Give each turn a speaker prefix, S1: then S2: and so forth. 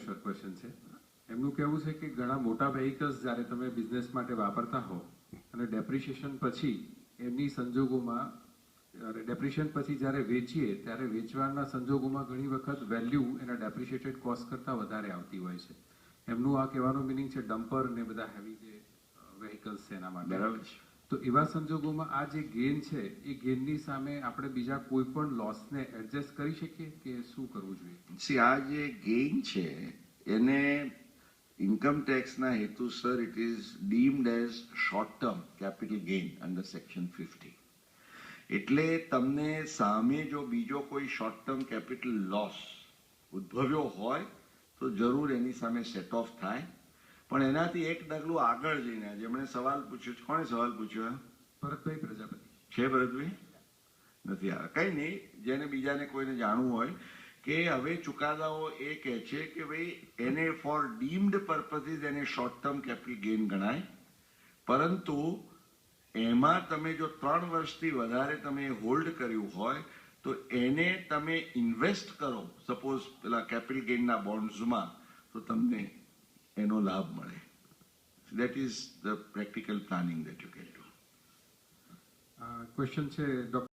S1: Sir question છે. એમનું કહેવું છે કે ઘણા મોટા વેહિકલ્સ જ્યારે તમે બિઝનેસ માટે વાપરતા હો અને ડેપ્રિશિએશન પછી એમની સંજોગોમાં ડેપ્રિશિએશન પછી જ્યારે વેચીએ ત્યારે વેચવાના સંજોગોમાં ઘણી વખત વેલ્યુ એના ડેપ્રિશિએટેડ કોસ્ટ કરતાં વધારે આવતી હોય છે. એમનું આ કહેવાનું મિનિંગ છે ડમ્પર ને બધા હેવી જે વેહિકલ્સ છે એના માટે.
S2: બરાબર છે.
S1: તો એવા સંજોગોમાં આ જે ગેઇન છે એ ગેઇનની સામે આપણે બીજા કોઈ પણ લોસને એડજસ્ટ કરી શકીએ કે શું કરવું જોઈએ?
S2: આ જે ગેઇન છે એને ઇન્કમ ટેક્સના હેતુસર it is deemed as short term capital gain under section 50. એટલે તમને સામે જો બીજો કોઈ શોર્ટ ટર્મ કેપિટલ લોસ ઉદ્ભવ્યો હોય તો જરૂર એની સામે સેટ ઓફ થાય. પણ એનાથી એક ડગલું આગળ જઈને જેમણે સવાલ પૂછ્યો, કોણે સવાલ પૂછ્યો?
S1: ભરતભાઈ પ્રજાપતિ
S2: છે. ભરતભાઈ નથી આવે, કઈ નહીં. જેને બીજાને કોઈને જાણવું હોય કે હવે ચુકાદાઓ એ કહે છે કે ભાઈ એને ફોર ડીમ્ડ પર્પઝીસ એને શોર્ટ ટર્મ કેપિટલ ગેઇન ગણાય, પરંતુ એમાં તમે જો 3 વર્ષથી વધારે તમે હોલ્ડ કર્યું હોય તો એને તમે ઇન્વેસ્ટ કરો, સપોઝ પેલા કેપિટલ ગેઇનના બોન્ડ્સમાં, તો તમને એનો લાભ મળે. That is the practical planning that you can do.
S1: Question છે ડોક્ટર